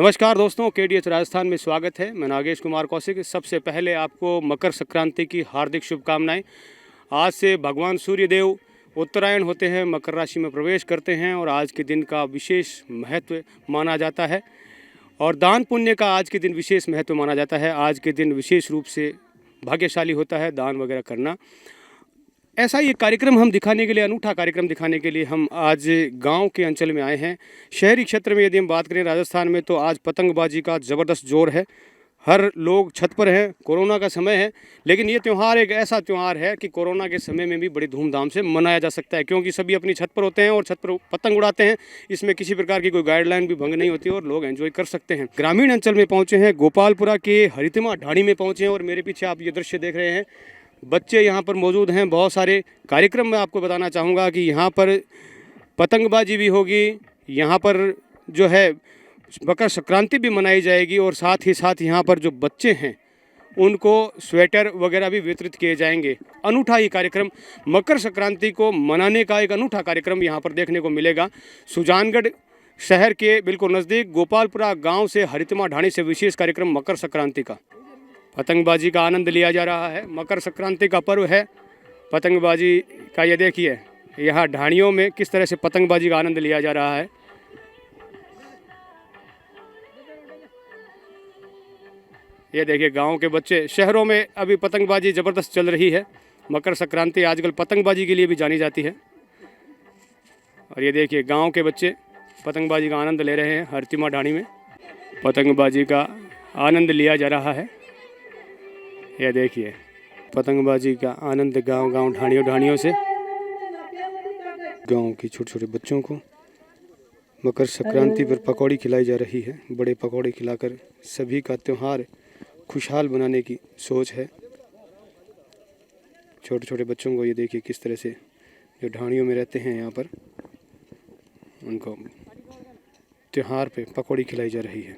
नमस्कार दोस्तों, KDH राजस्थान में स्वागत है। मैं नागेश कुमार कौशिक। सबसे पहले आपको मकर संक्रांति की हार्दिक शुभकामनाएं। आज से भगवान सूर्यदेव उत्तरायण होते हैं, मकर राशि में प्रवेश करते हैं और आज के दिन का विशेष महत्व माना जाता है और दान पुण्य का आज के दिन विशेष महत्व माना जाता है। आज के दिन विशेष रूप से भाग्यशाली होता है दान वगैरह करना। ऐसा ही एक कार्यक्रम हम दिखाने के लिए, अनूठा कार्यक्रम दिखाने के लिए हम आज गांव के अंचल में आए हैं। शहरी क्षेत्र में यदि हम बात करें राजस्थान में, तो आज पतंगबाजी का ज़बरदस्त जोर है। हर लोग छत पर हैं। कोरोना का समय है, लेकिन ये त्यौहार एक ऐसा त्यौहार है कि कोरोना के समय में भी बड़ी धूमधाम से मनाया जा सकता है, क्योंकि सभी अपनी छत पर होते हैं और छत पर पतंग उड़ाते हैं। इसमें किसी प्रकार की कोई गाइडलाइन भी भंग नहीं होती और लोग एंजॉय कर सकते हैं। ग्रामीण अंचल में पहुँचे हैं, गोपालपुरा के हरितिमा ढाणी में पहुँचे हैं और मेरे पीछे आप ये दृश्य देख रहे हैं। बच्चे यहाँ पर मौजूद हैं। बहुत सारे कार्यक्रम मैं आपको बताना चाहूँगा कि यहाँ पर पतंगबाजी भी होगी, यहाँ पर जो है मकर संक्रांति भी मनाई जाएगी और साथ ही साथ यहाँ पर जो बच्चे हैं उनको स्वेटर वगैरह भी वितरित किए जाएंगे। अनूठा ये कार्यक्रम, मकर संक्रांति को मनाने का एक अनूठा कार्यक्रम यहाँ पर देखने को मिलेगा। सुजानगढ़ शहर के बिल्कुल नज़दीक गोपालपुरा गाँव से हरितिमा ढाणी से विशेष कार्यक्रम मकर संक्रांति का। पतंगबाजी का आनंद लिया जा रहा है। मकर संक्रांति का पर्व है पतंगबाजी का। ये देखिए यहाँ ढाणियों में किस तरह से पतंगबाजी का आनंद लिया जा रहा है। ये देखिए गांव के बच्चे। शहरों में अभी पतंगबाजी ज़बरदस्त चल रही है। मकर संक्रांति आजकल पतंगबाजी के लिए भी जानी जाती है। और ये देखिए गांव के बच्चे पतंगबाजी का आनंद ले रहे हैं। हरितिमा ढाणी में पतंगबाजी का आनंद लिया जा रहा है। यह देखिए पतंगबाजी का आनंद गांव ढाणियों से गांव के छोटे छोटे बच्चों को मकर संक्रांति पर पकौड़ी खिलाई जा रही है। बड़े पकौड़े खिलाकर सभी का त्यौहार खुशहाल बनाने की सोच है। छोटे छोटे बच्चों को ये देखिए किस तरह से जो ढाणियों में रहते हैं यहाँ पर उनको त्यौहार पे पकौड़ी खिलाई जा रही है।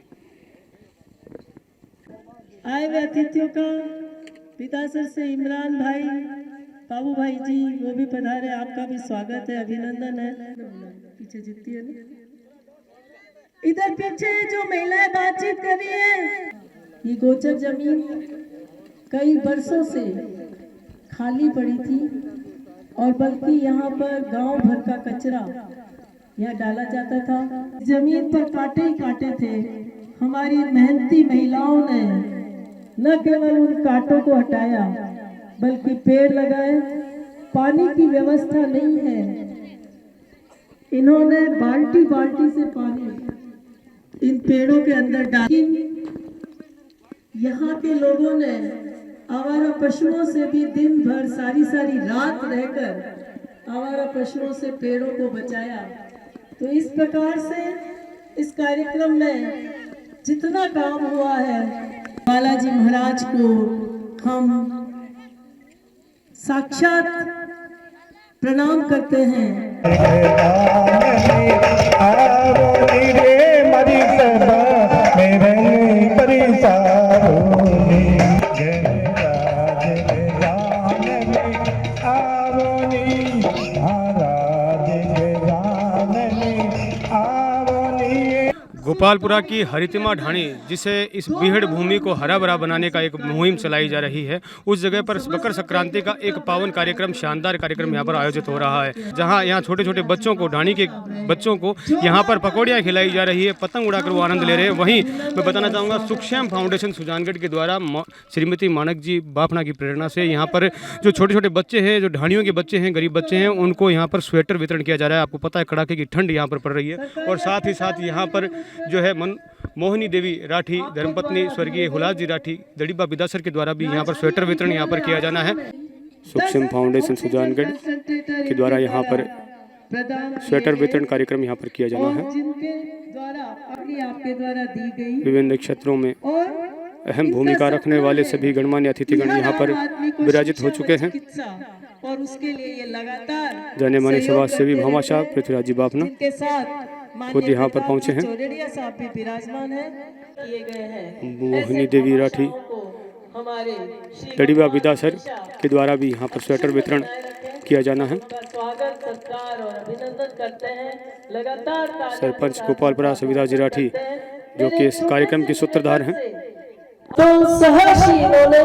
आए हुए अतिथियों का पितासर से इमरान भाई, बाबू भाई जी वो भी पधारे। आपका भी स्वागत है, अभिनंदन है। पीछे जीतती है ना, इधर पीछे जो महिलाएं बातचीत कर रही है। ये गोचर जमीन कई वर्षों से खाली पड़ी थी और बल्कि यहाँ पर गांव भर का कचरा यहाँ डाला जाता था। जमीन पर कांटे ही कांटे थे। हमारी मेहनती महिलाओं ने न केवल उन कांटों को हटाया बल्कि पेड़ लगाए। पानी की व्यवस्था नहीं है, इन्होंने बाल्टी बाल्टी से पानी इन पेड़ों के अंदर डाला। यहाँ के लोगों ने आवारा पशुओं से भी दिन भर सारी रात रहकर आवारा पशुओं से पेड़ों को बचाया। तो इस प्रकार से इस कार्यक्रम में जितना काम हुआ है, बालाजी महाराज को हम साक्षात प्रणाम करते हैं। गोपालपुरा की हरितिमा ढाणी, जिसे इस बीहड़ भूमि को हरा भरा बनाने का एक मुहिम चलाई जा रही है, उस जगह पर मकर संक्रांति का एक पावन कार्यक्रम, शानदार कार्यक्रम यहाँ पर आयोजित हो रहा है। जहाँ यहाँ छोटे छोटे बच्चों को, ढाणी के बच्चों को यहाँ पर पकौड़ियाँ खिलाई जा रही है, पतंग उड़ाकर वो आनंद ले रहे हैं। वहीं मैं बताना चाहूँगा सुखश्याम फाउंडेशन सुजानगढ़ के द्वारा श्रीमती मानक जी बाफना की प्रेरणा से यहाँ पर जो छोटे छोटे बच्चे हैं, जो ढाणियों के बच्चे हैं, गरीब बच्चे हैं, उनको यहाँ पर स्वेटर वितरण किया जा रहा है। आपको पता है कड़ाके की ठंड यहाँ पर पड़ रही है और साथ ही साथ यहाँ पर जो है मोहिनी देवी राठी, धर्मपत्नी स्वर्गीय हुलास जी राठी, दड़ीबा बिदासर के द्वारा भी यहाँ पर स्वेटर वितरण यहाँ पर किया जाना है। सुखश्याम फाउंडेशन सुजानगढ़ के द्वारा यहाँ पर स्वेटर वितरण कार्यक्रम यहाँ पर किया जाना है। विभिन्न क्षेत्रों में अहम भूमिका रखने वाले सभी गणमान्य अतिथिगण यहाँ पर विराजित हो चुके हैं। और उसके लिए ये लगातार जाने माने समाजसेवी भामाशाह पृथ्वीराज जी बाफना खुद यहाँ पर पहुँचे हैं। मोहिनी देवी राठी, दड़ीबा बिदासर के द्वारा भी यहाँ पर स्वेटर वितरण किया जाना है। सरपंच गोपालपुरा सुविधा जी राठी जो कि इस कार्यक्रम के सूत्रधार हैं। तो सहर्ष ही इन्होंने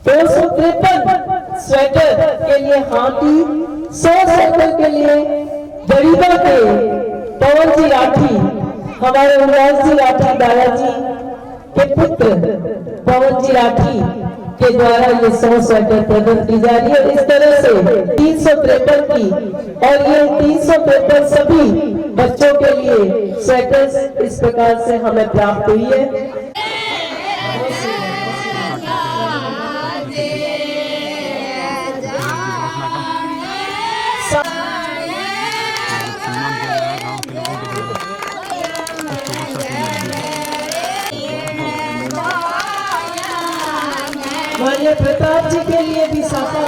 253 स्वेटर के लिए हाथी, 100 स्वेटर के लिए गरीबा के पवन जी राठी, हमारे उल्लास जी राठी दादाजी के पुत्र पवन जी राठी के द्वारा ये 100 स्वेटर प्रदान की जा रही है। इस तरह से 353 की, और ये 353 सभी बच्चों के लिए स्वेटर इस प्रकार से हमें प्राप्त हुई है। माननीय प्रताप जी के लिए भी साफा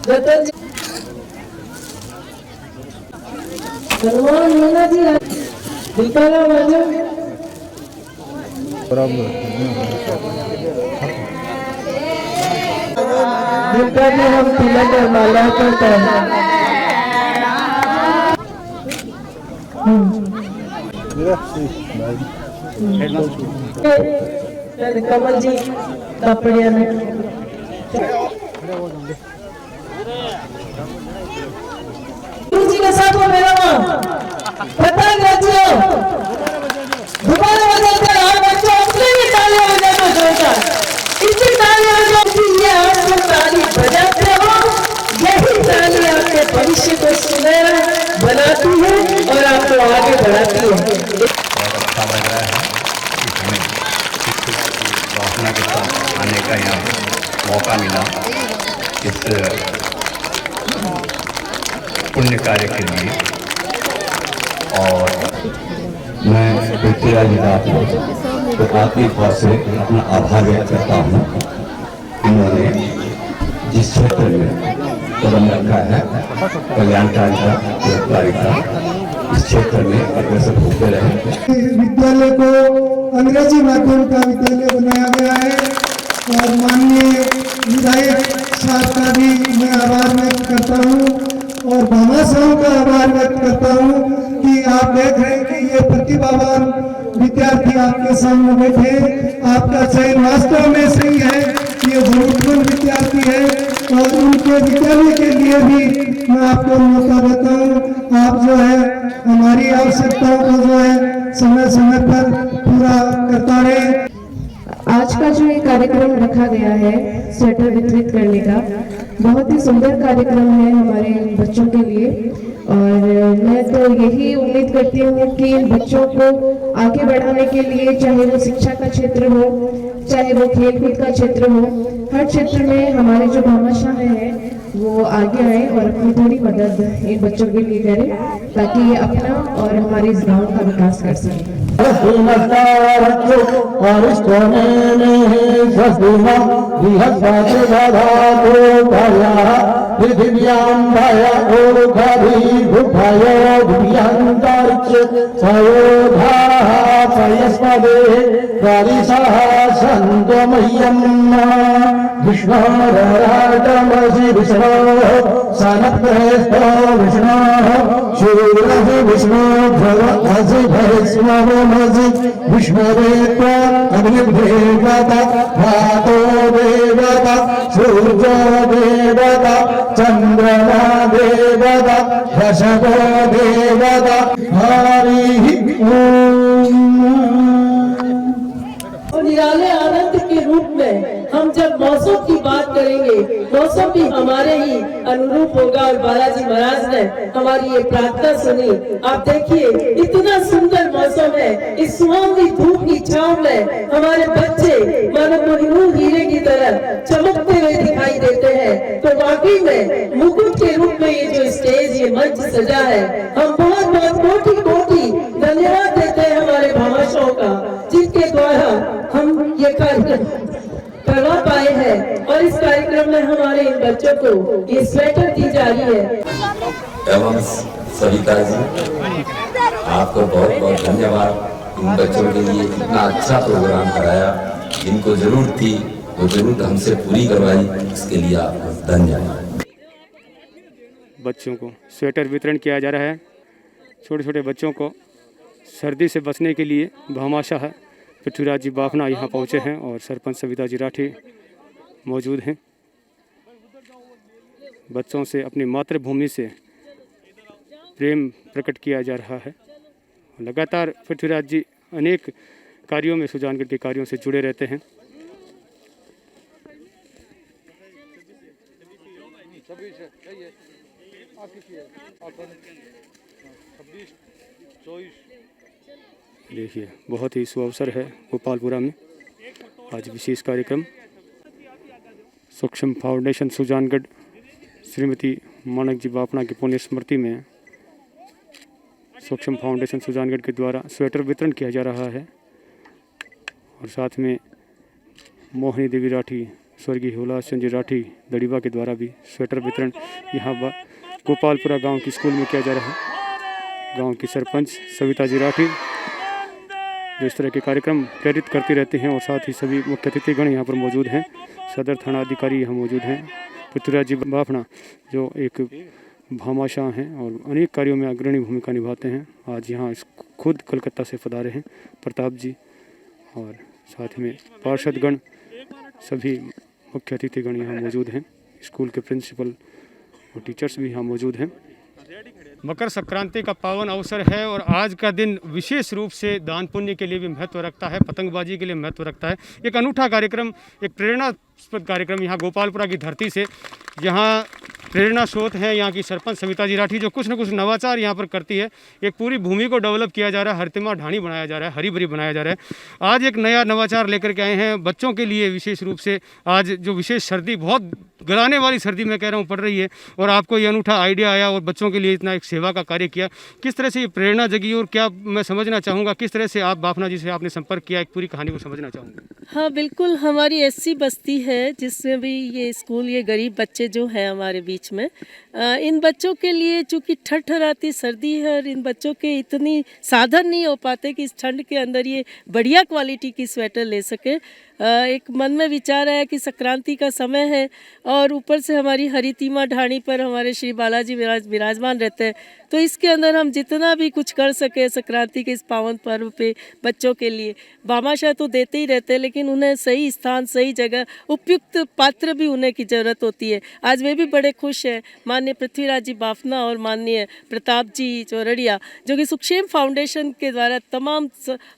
रतन जी, हनुमान मीना जी, दीपाला बाजू, जिनका भी हम तिलक और माला करते हैं। कमल जी कपड़िया में जी के साथ वो मेरा पतंग रचियो दोबारा बजाकर और बच्चों अपने भी तालियां बजाना जोरदार, इसी तालियां जो ये आपको ताली बजाते हो, यही ताली आपके भविष्य को सुनहरा बनाती है और आपको आगे बढ़ाती है। अच्छा लग रहा है कि हमें प्रार्थना के साथ आने का यहाँ मौका मिला इस पुण्य कार्य के लिए। और मैं पृथ्वीराज जी तो आपकी तरफ से अपना आभार व्यक्त करता हूँ। इन्होंने जिस क्षेत्र में कदम रखा है कल्याणकारी का, गिरफ्तारी का, इस क्षेत्र में अग्रसर होते रहे। विद्यालय को अंग्रेजी माध्यम का विद्यालय बनाया गया है और माननीय विधायक साहब का भी मैं आभार व्यक्त करता हूं और भामा साहब का आभार व्यक्त करता हूं कि आप देख रहे हैं कि ये प्रतिभावान विद्यार्थी आपके सामने बैठे, आपका चयन वास्तव में सही है। ये जरूरतमंद विद्यार्थी है और उनके विद्यालय के लिए भी मैं आपको मौका देता हूँ। आप जो है हमारी आवश्यकताओं को जो है समय समय पर पूरा करता रहे। आज का जो ये कार्यक्रम रखा गया है स्वेटर वितरित करने का, बहुत ही सुंदर कार्यक्रम है हमारे बच्चों के लिए और मैं तो यही उम्मीद करती हूँ कि इन बच्चों को आगे बढ़ाने के लिए, चाहे वो शिक्षा का क्षेत्र हो, चाहे वो खेलकूद का क्षेत्र हो, हर क्षेत्र में हमारे जो भामाशाह हैं वो आगे आए और अपनी थोड़ी मदद इन बच्चों के लिए करें ताकि ये अपना और हमारे इस गाँव का विकास कर सकें। विष्णोराटमसि विष्णो सनप्रेष्ठो विष्णो शूलसि विष्णो भवसि भैष्मवमसि विष्णुरेत्वा अग्निदेवता धातो देवता सूर्यो देवता चन्द्रमा देवता वृषभो देवता हरिः ओम। निराले आनंद के रूप में हम जब मौसम की बात करेंगे, मौसम भी हमारे ही अनुरूप होगा। और बालाजी महाराज ने हमारी ये प्रार्थना सुनी। आप देखिए इतना सुंदर मौसम है, इस सुहावनी धूप की छांव में हमारे बच्चे मानो कोहिनूर हीरे की तरह चमकते हुए दिखाई देते हैं। तो वाकई में मुकुट के रूप में ये जो स्टेज, ये मंच सजा है, हम बहुत बहुत कोटि कोटि धन्यवाद देते हैं हमारे भामाशाहों का, जिनके द्वारा हम ये कार्यक्रम करवा पाए हैं। और इस कार्यक्रम में हमारे इन बच्चों को ये स्वेटर दी जा रही है। एवं सविता जी, आपको बहुत बहुत धन्यवाद। इन बच्चों के लिए इतना अच्छा प्रोग्राम कराया, इनको जरूरत थी, वो जरूरत हमसे पूरी करवाई, इसके लिए आपको धन्यवाद। बच्चों को स्वेटर वितरण किया जा रहा है। छोटे छोटे बच्चों को सर्दी से बचने के लिए भामाशाह पृथ्वीराज जी बाफना यहाँ पहुँचे हैं और सरपंच सविता जी राठी मौजूद हैं। बच्चों से अपनी मातृभूमि से प्रेम प्रकट किया जा रहा है। लगातार पृथ्वीराज जी अनेक कार्यों में, सुजानगढ़ के कार्यों से जुड़े रहते हैं। देखिए बहुत ही सुअवसर है गोपालपुरा में आज विशेष कार्यक्रम। सूक्ष्म फाउंडेशन सुजानगढ़ श्रीमती मानक जी बाफना की पुण्य स्मृति में सूक्ष्म फाउंडेशन सुजानगढ़ के द्वारा स्वेटर वितरण किया जा रहा है। और साथ में मोहिनी देवी राठी, स्वर्गीय हुलास चंद जी राठी दड़ीबा के द्वारा भी स्वेटर वितरण यहाँ गोपालपुरा गांव की स्कूल में किया जा रहा है। गांव की सरपंच सविता जी राठी जो इस तरह के कार्यक्रम प्रेरित करती रहते हैं। और साथ ही सभी मुख्य अतिथिगण यहाँ पर मौजूद हैं। सदर थाना अधिकारी यहाँ मौजूद हैं। पृथ्वीराज जी बाफना जो एक भामाशाह हैं और अनेक कार्यों में अग्रणी भूमिका निभाते हैं, आज यहाँ खुद कलकत्ता से पधारे हैं। प्रताप जी और साथ में पार्षदगण, सभी मुख्य अतिथिगण यहाँ मौजूद हैं। स्कूल के प्रिंसिपल और टीचर्स भी यहाँ मौजूद हैं। मकर संक्रांति का पावन अवसर है और आज का दिन विशेष रूप से दान पुण्य के लिए भी महत्व रखता है, पतंगबाजी के लिए महत्व रखता है। एक अनूठा कार्यक्रम, एक प्रेरणास्पद कार्यक्रम यहाँ गोपालपुरा की धरती से, यहाँ प्रेरणा स्रोत है यहाँ की सरपंच सविता जी राठी जो कुछ न कुछ नवाचार यहाँ पर करती है। एक पूरी भूमि को डेवलप किया जा रहा है, हरतिमा ढाणी बनाया जा रहा है, हरी भरी बनाया जा रहा है। आज एक नया नवाचार लेकर के आए हैं बच्चों के लिए विशेष रूप से। आज जो विशेष सर्दी, बहुत गलाने वाली सर्दी मैं कह रहा हूँ पड़ रही है, और आपको ये अनूठा आइडिया आया और बच्चों के लिए इतना एक सेवा का कार्य किया। किस तरह से ये प्रेरणा जगी और क्या मैं समझना चाहूँगा किस तरह से आप बाफना जी से आपने संपर्क किया, एक पूरी कहानी को समझना चाहूँगा। हाँ बिल्कुल, हमारी एससी बस्ती है जिसमें भी ये स्कूल, ये गरीब बच्चे जो हैं हमारे बीच में, इन बच्चों के लिए चूँकि ठठराती सर्दी है और इन बच्चों के इतनी साधन नहीं हो पाते कि इस ठंड के अंदर ये बढ़िया क्वालिटी की स्वेटर ले सके। एक मन में विचार आया कि संक्रांति का समय है और ऊपर से हमारी हरितिमा ढाणी पर हमारे श्री बालाजी विराजमान रहते हैं, तो इसके अंदर हम जितना भी कुछ कर सके संक्रांति के इस पावन पर्व पे बच्चों के लिए। भामाशाह तो देते ही रहते हैं, लेकिन उन्हें सही स्थान, सही जगह, उपयुक्त पात्र भी उन्हें की ज़रूरत होती है। आज वे भी बड़े खुश हैं, माननीय पृथ्वीराज जी बाफना और माननीय प्रताप जी चौरड़िया जो कि सुक्षेम फाउंडेशन के द्वारा तमाम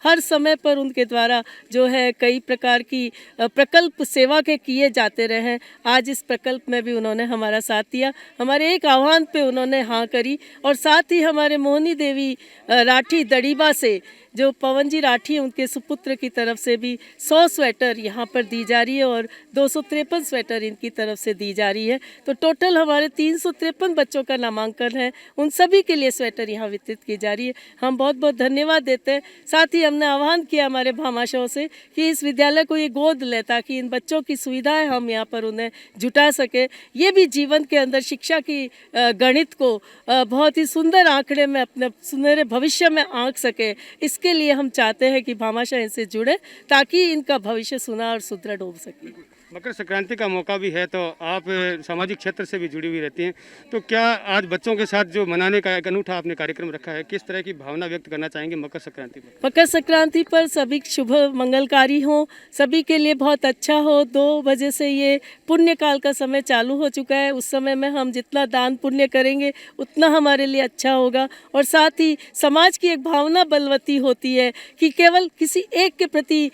हर समय पर उनके द्वारा जो है कई प्रकार की प्रकल्प सेवा के किए जाते रहे हैं। आज इस प्रकल्प में भी उन्होंने हमारा साथ दिया, हमारे एक आह्वान पे उन्होंने हाँ करी। और साथ ही हमारे मोहिनी देवी राठी दड़ीबा से जो पवन जी राठी हैं, उनके सुपुत्र की तरफ से भी 100 स्वेटर यहाँ पर दी जा रही है और 253 स्वेटर इनकी तरफ से दी जा रही है। तो टोटल हमारे 353 बच्चों का नामांकन है, उन सभी के लिए स्वेटर यहाँ वितरित की जा रही है। हम बहुत बहुत धन्यवाद देते हैं। साथ ही हमने आह्वान किया हमारे भामाशाहों से कि इस विद्यालय को ये गोद लें ताकि इन बच्चों की सुविधाएं हम यहाँ पर उन्हें जुटा सके। ये भी जीवन के अंदर शिक्षा की गणित को बहुत ही सुंदर आंकड़े में अपने सुनहरे भविष्य में आंक सके। इसके लिए हम चाहते हैं कि भामाशाह इनसे जुड़े ताकि इनका भविष्य सुना और सुदृढ़ हो सके। मकर संक्रांति का मौका भी है तो आप सामाजिक क्षेत्र से भी जुड़ी हुई रहती हैं, तो क्या आज बच्चों के साथ जो मनाने का एक अनूठा आपने कार्यक्रम रखा है, किस तरह की भावना व्यक्त करना चाहेंगे मकर संक्रांति पर? मकर संक्रांति पर सभी शुभ मंगलकारी हो, सभी के लिए बहुत अच्छा हो। 2 बजे से ये पुण्य काल का समय चालू हो चुका है। उस समय में हम जितना दान पुण्य करेंगे उतना हमारे लिए अच्छा होगा। और साथ ही समाज की एक भावना बलवती होती है कि केवल किसी एक के प्रति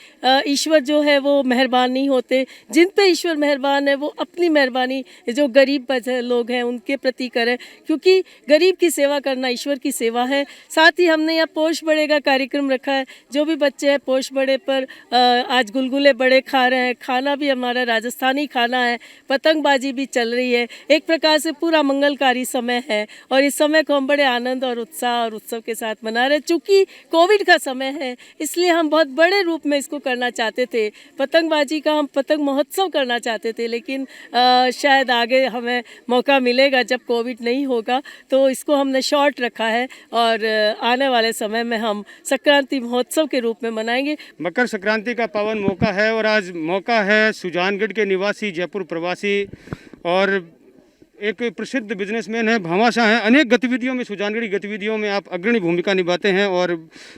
ईश्वर जो है वो मेहरबान नहीं होते। जिन पे ईश्वर मेहरबान है वो अपनी मेहरबानी जो गरीब लोग हैं उनके प्रति करें, क्योंकि गरीब की सेवा करना ईश्वर की सेवा है। साथ ही हमने यहाँ पोष बड़े का कार्यक्रम रखा है। जो भी बच्चे हैं पोष बड़े पर आज गुलगुले बड़े खा रहे हैं। खाना भी हमारा राजस्थानी खाना है, पतंगबाजी भी चल रही है। एक प्रकार से पूरा मंगलकारी समय है और इस समय को हम बड़े आनंद और उत्साह और उत्सव के साथ मना रहे हैं। चूँकि कोविड का समय है इसलिए हम बहुत बड़े रूप में इसको करना चाहते थे। पतंगबाजी का हम पतंग महोत्सव करना चाहते थे, लेकिन शायद आगे हमें मौका मिलेगा जब कोविड नहीं होगा, तो इसको हमने शॉर्ट रखा है और आने वाले समय में हम संक्रांति महोत्सव के रूप में मनाएंगे। मकर संक्रांति का पावन मौका है और आज मौका है सुजानगढ़ के निवासी, जयपुर प्रवासी और एक प्रसिद्ध बिजनेसमैन है, भामाशाह हैं। अनेक गतिविधियों में, सुजानगढ़ी गतिविधियों में आप अग्रणी भूमिका निभाते हैं और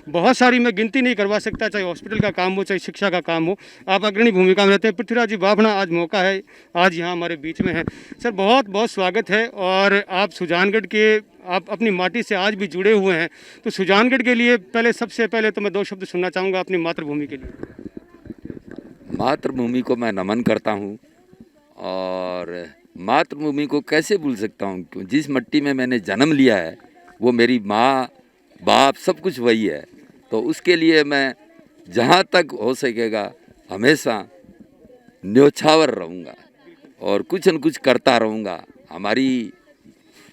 बहुत सारी मैं गिनती नहीं करवा सकता, चाहे हॉस्पिटल का काम हो चाहे शिक्षा का काम हो, आप अग्रणी भूमिका में रहते हैं। पृथ्वीराज जी बाभना, आज मौका है, आज यहाँ हमारे बीच में है। सर बहुत बहुत स्वागत है। और आप सुजानगढ़ के, आप अपनी माटी से आज भी जुड़े हुए हैं, तो सुजानगढ़ के लिए पहले, सबसे पहले तो मैं 2 शब्द सुनना चाहूँगा अपनी मातृभूमि के लिए। मातृभूमि को मैं नमन करता हूँ और मातृभूमि को कैसे भूल सकता हूँ, क्यों जिस मिट्टी में मैंने जन्म लिया है वो मेरी माँ बाप सब कुछ वही है। तो उसके लिए मैं जहाँ तक हो सकेगा हमेशा न्योछावर रहूँगा और कुछ न कुछ करता रहूँगा। हमारी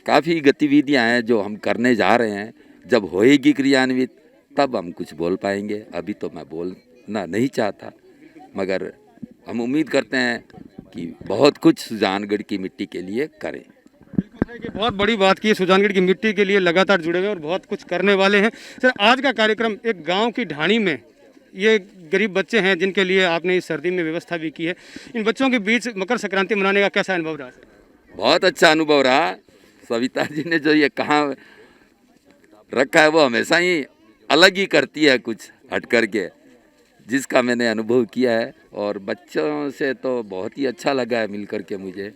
काफ़ी गतिविधियाँ हैं जो हम करने जा रहे हैं, जब होएगी क्रियान्वित तब हम कुछ बोल पाएंगे। अभी तो मैं बोलना नहीं चाहता, मगर हम उम्मीद करते हैं कि बहुत कुछ सुजानगढ़ की मिट्टी के लिए करें। कि बहुत बड़ी बात की है, सुजानगढ़ की मिट्टी के लिए लगातार जुड़े हुए और बहुत कुछ करने वाले हैं। सर आज का कार्यक्रम एक गांव की ढाणी में, ये गरीब बच्चे हैं जिनके लिए आपने इस सर्दी में व्यवस्था भी की है, इन बच्चों के बीच मकर संक्रांति मनाने का कैसा अनुभव रहा? बहुत अच्छा अनुभव रहा। सविता जी ने जो ये कहाँ रखा है वो हमेशा ही अलग ही करती है, कुछ हट करके, जिसका मैंने अनुभव किया है। और बच्चों से तो बहुत ही अच्छा लगा है मिल करके मुझे,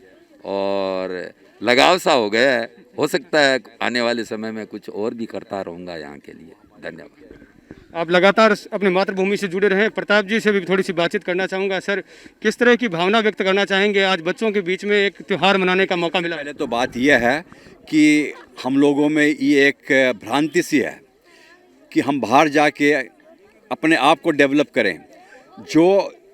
और लगाव सा हो गया है। हो सकता है आने वाले समय में कुछ और भी करता रहूँगा यहाँ के लिए। धन्यवाद। आप लगातार अपनी मातृभूमि से जुड़े रहें। प्रताप जी से भी थोड़ी सी बातचीत करना चाहूँगा। सर किस तरह की भावना व्यक्त करना चाहेंगे, आज बच्चों के बीच में एक त्यौहार मनाने का मौका मिला? पहले तो बात यह है कि हम लोगों में ये एक भ्रांति सी है कि हम बाहर जाके अपने आप को डेवलप करें।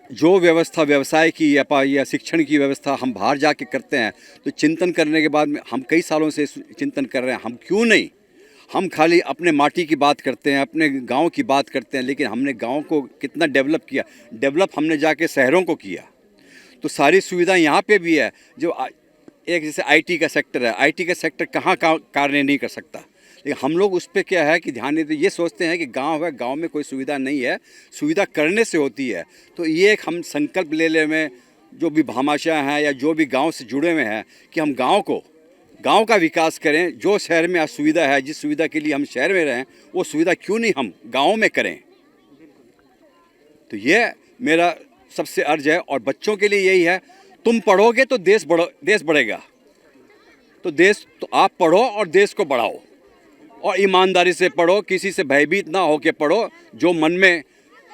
जो व्यवस्था व्यवसाय की या शिक्षण की व्यवस्था हम बाहर जाके करते हैं, तो चिंतन करने के बाद में हम कई सालों से चिंतन कर रहे हैं, हम क्यों नहीं, हम खाली अपने माटी की बात करते हैं, अपने गांव की बात करते हैं, लेकिन हमने गांव को कितना डेवलप किया। डेवलप हमने जाके शहरों को किया। तो सारी सुविधा यहाँ पे भी है। जो एक जैसे आईटी का सेक्टर है, आईटी का सेक्टर कहाँ कार्य नहीं कर सकता, लेकिन हम लोग उस पर क्या है कि ध्यान देते, ये सोचते हैं कि गांव है, गांव में कोई सुविधा नहीं है, सुविधा करने से होती है। तो ये एक हम संकल्प ले ले में, जो भी भामाशाह हैं या जो भी गांव से जुड़े हुए हैं, कि हम गांव का विकास करें। जो शहर में सुविधा है, जिस सुविधा के लिए हम शहर में रहें, वो सुविधा क्यों नहीं हम गाँव में करें। तो ये मेरा सबसे अर्ज है। और बच्चों के लिए यही है, तुम पढ़ोगे तो देश बढ़ेगा। तो आप पढ़ो और देश को बढ़ाओ, और ईमानदारी से पढ़ो, किसी से भयभीत ना होके पढ़ो। जो मन में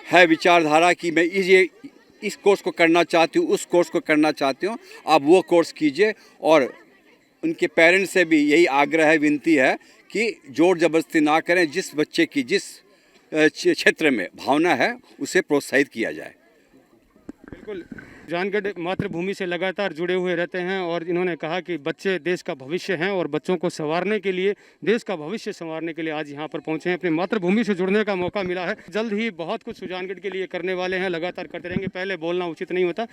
है विचारधारा कि मैं इस कोर्स को करना चाहती हूँ, उस कोर्स को करना चाहती हूँ, आप वो कोर्स कीजिए। और उनके पेरेंट्स से भी यही आग्रह है, विनती है कि जोर जबरदस्ती ना करें। जिस बच्चे की जिस क्षेत्र में भावना है उसे प्रोत्साहित किया जाए। बिल्कुल, जानगढ़ मातृभूमि से लगातार जुड़े हुए रहते हैं और इन्होंने कहा कि बच्चे देश का भविष्य हैं और बच्चों को संवारने के लिए, देश का भविष्य संवारने के लिए आज यहाँ पर पहुँचे हैं। अपनी मातृभूमि से जुड़ने का मौका मिला है। जल्द ही बहुत कुछ सुजानगढ़ के लिए करने वाले हैं, लगातार करते रहेंगे। पहले बोलना उचित नहीं होता।